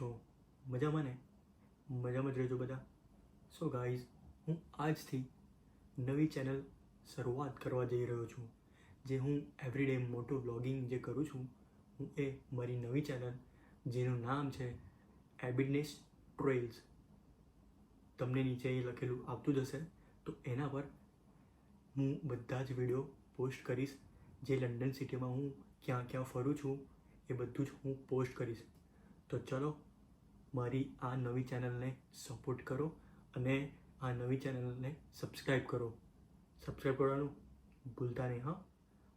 છો? મજામાં ને? મજામાં જ રહેજો બધા. સો ગાઈઝ, હું આજથી નવી ચેનલ શરૂઆત કરવા જઈ રહ્યો છું. જે હું એવરીડે મોટું વ્લોગિંગ જે કરું છું, હું એ મારી નવી ચેનલ જેનું નામ છે એબિડનેસ ટ્રેલ્સ. તમને નીચે એ લખેલું આવતું જ હશે. તો એના પર હું બધા જ વિડીયો પોસ્ટ કરીશ. જે લંડન સિટીમાં હું ક્યાં ક્યાં ફરું છું એ બધું જ હું પોસ્ટ કરીશ. તો ચલો મારી આ નવી ચેનલને સપોર્ટ કરો અને આ નવી ચેનલને સબસ્ક્રાઈબ કરો. સબસ્ક્રાઈબ કરવાનું ભૂલતા નહીં, હા?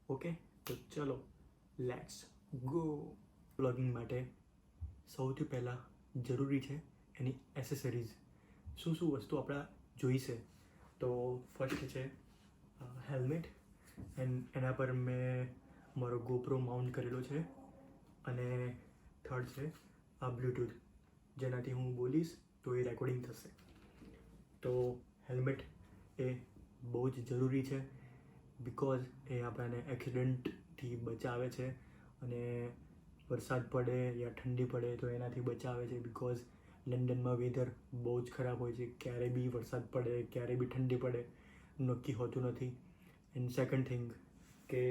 ઓકે, તો ચલો લેટ્સ ગો. વ્લોગિંગ માટે સૌથી પહેલાં જરૂરી છે એની એસેસરીઝ. શું શું વસ્તુ આપણા જોઈશે? તો ફર્સ્ટ છે હેલ્મેટ, એના પર મેં મારો ગોપ્રો માઉન્ટ કરેલો છે. અને થર્ડ છે આ બ્લૂટૂથ, જેનાથી હું બોલીશ તો એ રેકોર્ડિંગ થશે. તો હેલ્મેટ એ બહુ જ જરૂરી છે, બિકોઝ એ આપણને એક્સિડન્ટથી બચાવે છે. અને વરસાદ પડે યા ઠંડી પડે તો એનાથી બચાવે છે, બિકોઝ લંડનમાં વેધર બહુ જ ખરાબ હોય છે. ક્યારે બી વરસાદ પડે, ક્યારે બી ઠંડી પડે, નક્કી હોતું નથી. એન્ડ સેકન્ડ થિંગ કે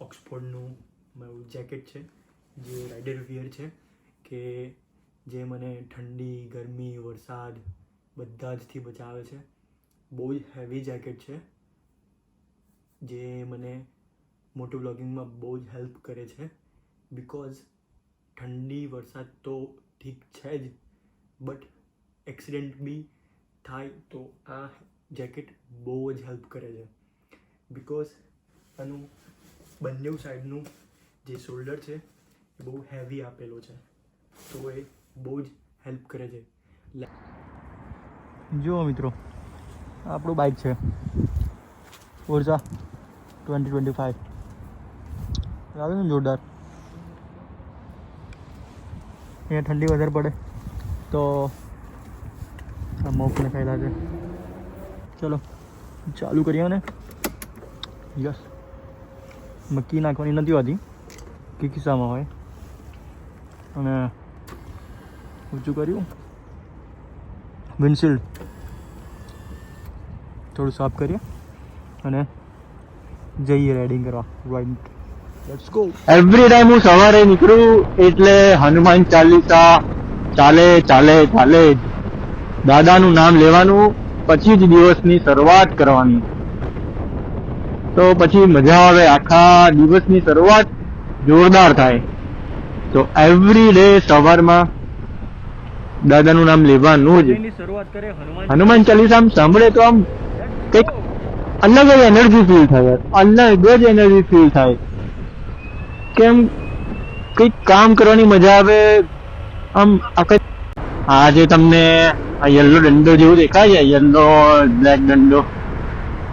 ઓક્સફોર્ડનું મારું જેકેટ છે, જે રાઇડર વિયર છે, કે જે મને ઠંડી, ગરમી, વરસાદ બધા જથી બચાવે છે. બહુ જ હેવી જેકેટ છે, જે મને મોટું વ્લોગિંગમાં બહુ જ હેલ્પ કરે છે. બિકોઝ ઠંડી, વરસાદ તો ઠીક છે જ, બટ એક્સિડન્ટ બી થાય તો આ જેકેટ બહુ જ હેલ્પ કરે છે. બિકોઝ આનું બંને સાઈડનું જે શોલ્ડર છે એ બહુ હેવી આપેલો છે, તો એ બહુ જ હેલ્પ કરે છે. જુઓ મિત્રો, આપણું બાઇક છે ફોર્ઝા 2025. આવે ને જોરદાર. અહીંયા ઠંડી વધારે પડે તો આ મોફને ખાઈ લાગે. ચલો ચાલુ કરીએ ને. યસ, મક્કી નાખવાની નથી હોતી, કે ખિસ્સામાં હોય. અને ઊંચું કર્યું, વિન્ડશીલ્ડ થોડું સાફ કરીએ અને જઈએ રાઇડિંગ કરવા. Right, let's go. Every time હું સવારે નીકળું એટલે હનુમાન ચાલીસા ચાલે ચાલે ચાલે જ. દાદાનું નામ લેવાનું, પછી જ દિવસની શરૂઆત કરવાની. તો પછી મજા આવે, આખા દિવસની શરૂઆત જોરદાર થાય. તો એવરી ડે સવારમાં દાદાનું નામ લેવાનું જ. શરૂઆત કરે હનુમાન ચાલીસા આમ સાંભળે તો આમ કંઈક અલગ જ એનર્જી ફીલ થાય, અલગ જ એનર્જી ફીલ થાય. કેમ કંઈક કામ કરવાની મજા આવે. આમ આજે તમને આ યલો દંડો જેવું દેખાય છે, યલો બ્લેક દંડો,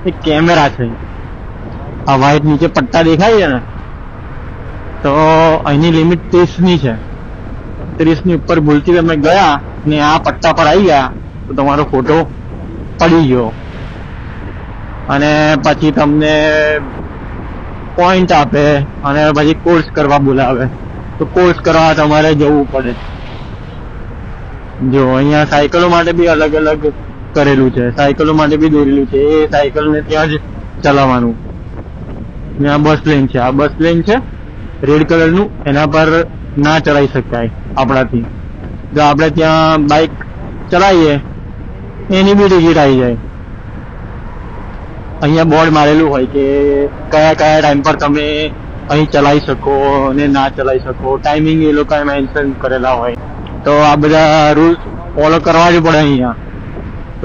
એ કેમેરા છે. આ વ્હાઈટ નીચે પટ્ટા દેખાય છે ને, તો અહીંની લિમિટ 30ની છે. 30ની ઉપર ભૂલથી તમે ગયા ને આ પટ્ટા પર આવી ગયા તો તમારો ફોટો પડી ગયો, અને પછી તમને પોઈન્ટ આપે અને પછી કોર્સ કરવા બોલાવે. તો કોર્સ કરવા તમારે જવું પડે. જો અહીંયા સાયકલો માટે બી અલગ અલગ કરેલું છે, સાયકલો માટે બી દોરેલું છે. એ સાયકલને ત્યાં જ ચલાવવાનું. ને આ બસ લેન છે, આ બસ લેન છે રેડ કલરનું, એના પર ના ચલાવી શકાય આપણાથી. જો આપણે ત્યાં બાઇક ચલાવીએ એની બી ટિકિટ આવી જાય. અહીંયા બોર્ડ મારેલું હોય કે કયા કયા ટાઈમ પર તમે અહીં ચલાવી શકો અને ના ચલાવી શકો. ટાઈમિંગ એ લોકોએ મેન્શન કરેલા હોય. તો આ બધા રૂલ્સ ફોલો કરવા જ પડે. અહીંયા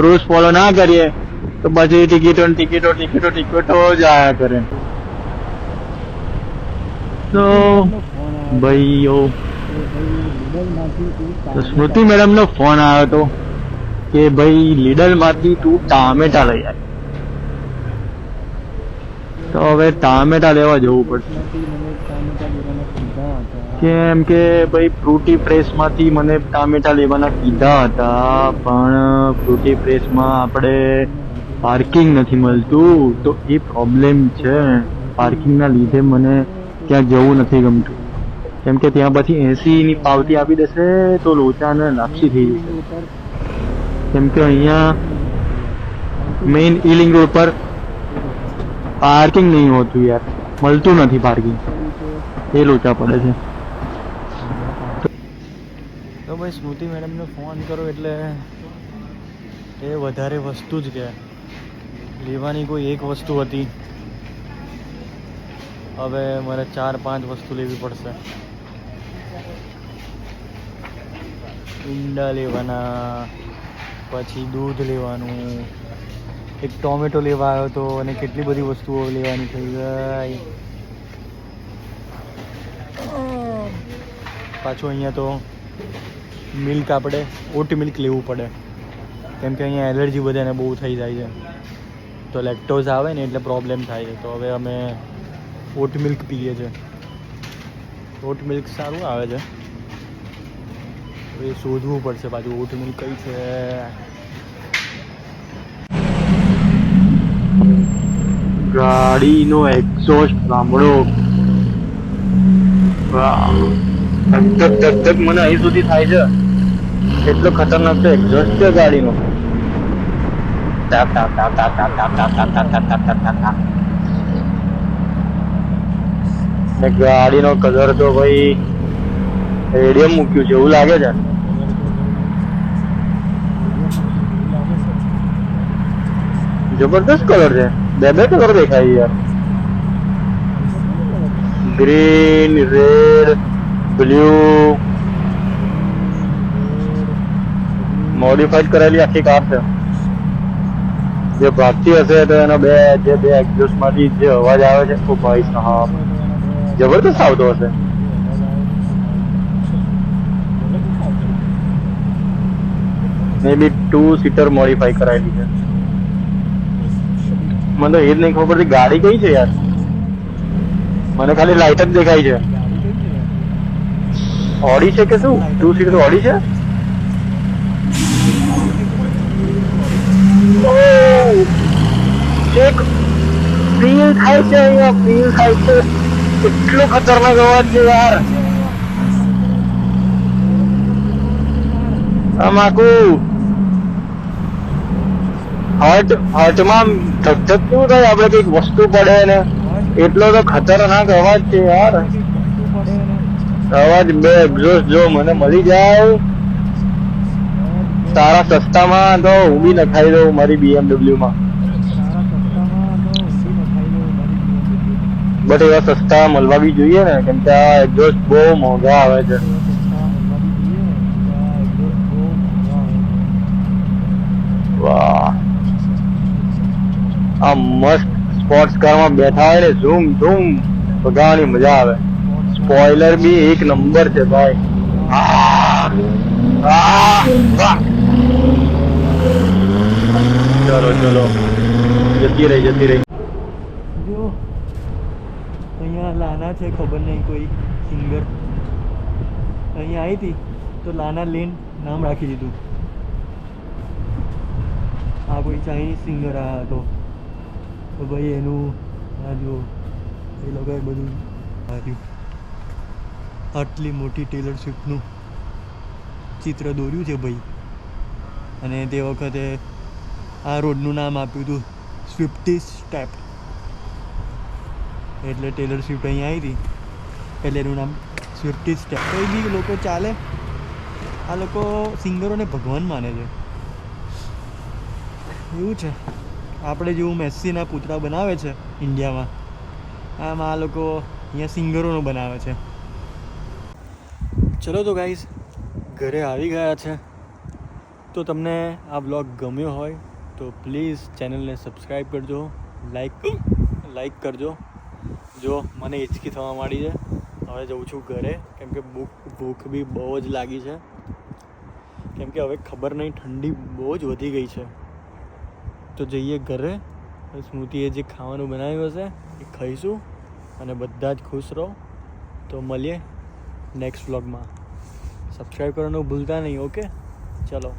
રૂલ્સ ફોલો ના કરીએ તો પછી ટિકિટો ટિકિટો ટિકિટો ટિકિટો જ આયા કરે. તો ભાઈઓ, સ્મૃતિ મેડમનો ફોન આવ્યો હતો કે ભાઈ લીડલમાંથી તું ટામેટા લઈ આય. તો હવે ટામેટા લેવા જવું પડશે. કેમ કે ભાઈ ફ્રૂટી પ્રેસમાંથી મને ટામેટા લેવાના કીધા હતા, પણ ફ્રૂટી પ્રેસમાં આપણે પાર્કિંગ નથી મળતું, તો એ પ્રોબ્લેમ છે. પાર્કિંગના લીધે મને ત્યાં જવું નથી ગમતું. કેમ કે ત્યાં પછી 80ની પાવતી આપી દેશે તો લોચાને લાપસી થઈ જશે. કેમ કે અહીંયા મેઇન ઈલિંગ રોડ પર પાર્કિંગ નહીં હોતું યાર, મળતું નથી પાર્કિંગ, એ લોચા પડે છે. તો ભાઈ સ્મૃતિ મેડમને ફોન કરો એટલે એ વધારે વસ્તુ જ કે લેવાની કોઈ એક વસ્તુ હતી, હવે મારે 4-5 વસ્તુ લેવી પડશે. ઈંડા લેવાના, પછી દૂધ લેવાનું, એક ટોમેટો લેવા આવ્યો હતો અને કેટલી બધી વસ્તુઓ લેવાની થઈ ગઈ. પાછું અહીંયા તો મિલ્ક આપણે ઓટ મિલ્ક લેવું પડે કેમ કે અહીંયા એલર્જી બધાને બહુ થઈ જાય છે, તો લેક્ટોઝ આવે ને એટલે પ્રોબ્લેમ થાય છે. તો હવે અમે ઓટ મિલ્ક પીએ છીએ. ઓટ મિલ્ક સારું આવે છે, એ શોધવું પડશે પાછું ઓટ મિલ્ક કઈ છે. ગાડીનો એક્ઝોસ્ટ સાંભળો, ધક મને અહીં સુધી થાય છે, એટલો ખતરનાક છે એક્ઝોસ્ટ છે ગાડીનો. ગાડીનો કલર તો ભાઈ રેડિયમ મૂક્યું છે એવું લાગે છે. જબરદસ્ત કલર છે, બે કલર દેખાય યાર, ગ્રીન, રેડ, બ્લુ. મોડિફાઈડ કરેલી આખી કાર છે. જે ભાગતી હશે તો એનો બે એક્ઝોસ્ટ માંથી જે અવાજ આવે છે તો ભાઈ સાહેબ જબરદસ્ત આવતો હશે. મે બી 2 સીટર મોડિફાઈ કરાયેલી છે. મને તો એ જ નહીં ખબર પડતી ગાડી કઈ છે યાર, મને ખાલી લાઈટ જ દેખાય છે. ઓડી છે કે શું? 2 સીટર ઓડી છે. એક ફીલ થાય છે અહીંયા, ફીલ થાય છે. એટલો ખતરનાક અવાજ છે યાર. આમ આખું હાર્ટમાં ધક કેવું થાય આપણે કઈક વસ્તુ પડે ને, એટલો તો ખતરનાક અવાજ છે યાર. અવાજ બે એક્ઝોસ્ટ જો મને મળી જાય સારા સસ્તામાં તો હું બી નખાઈ દઉં મારી BMW માં. બટ એવા સસ્તા મળવા બી જોઈએ ને, કેમ કે આ એક્ઝોસ્ટ બહુ મોંઘા આવે છે. વાહ, આ મસ્ત સ્પોર્ટ્સ કારમાં બેઠા હોય ને ઝૂમ ઝૂમ ભગાવાની મજા આવે. સ્પોઇલર બી એક નંબર છે ભાઈ. ચલો જતી રહી. જો અહીંયા લાના છે, ખબર નહીં કોઈ સિંગર અહીંયા આવી હતી તો લાના લેન નામ રાખી દીધું. આ કોઈ ચાઇનીઝ સિંગર આવ્યા હતો તો ભાઈ એનું આ જો એ લોકોએ બધું આવ્યું, આટલી મોટી ટેલર સ્વિફ્ટનું ચિત્ર દોર્યું છે ભાઈ. અને તે વખતે આ રોડનું નામ આપ્યું હતું સ્વિફ્ટીસ સ્ટેપ, એટલે ટેલર સ્વિફ્ટ અહીંયા આવી હતી એટલે એનું નામ સ્વિફ્ટીસ સ્ટેપ. કોઈ બી લોકો ચાલે, આ લોકો સિંગરોને ભગવાન માને છે એવું છે. આપણે જેવું મેસ્સીના પુતળા બનાવે છે ઇન્ડિયામાં, આમ આ લોકો અહીંયા સિંગરોનું બનાવે છે. ચલો તો ગાઈઝ ઘરે આવી ગયા છે. તો તમને આ બ્લોગ ગમ્યો હોય તો પ્લીઝ ચેનલને સબસ્ક્રાઈબ કરજો, લાઈક કરજો. જો મને હિચકી થવા માંડી છે, હવે જઉં છું ઘરે કેમ કે ભૂખ બી બહુ જ લાગી છે. કેમ કે હવે ખબર નહીં ઠંડી બહુ જ વધી ગઈ છે, તો જઈએ ઘરે. સ્મૃતિએ જે ખાવાનું બનાવ્યું હશે એ ખાઈશું અને બધા જ ખુશ રહો. તો મળીએ નેક્સ્ટ વ્લોગમાં. સબસ્ક્રાઈબ કરવાનું ભૂલતા નહીં. ઓકે, ચલો.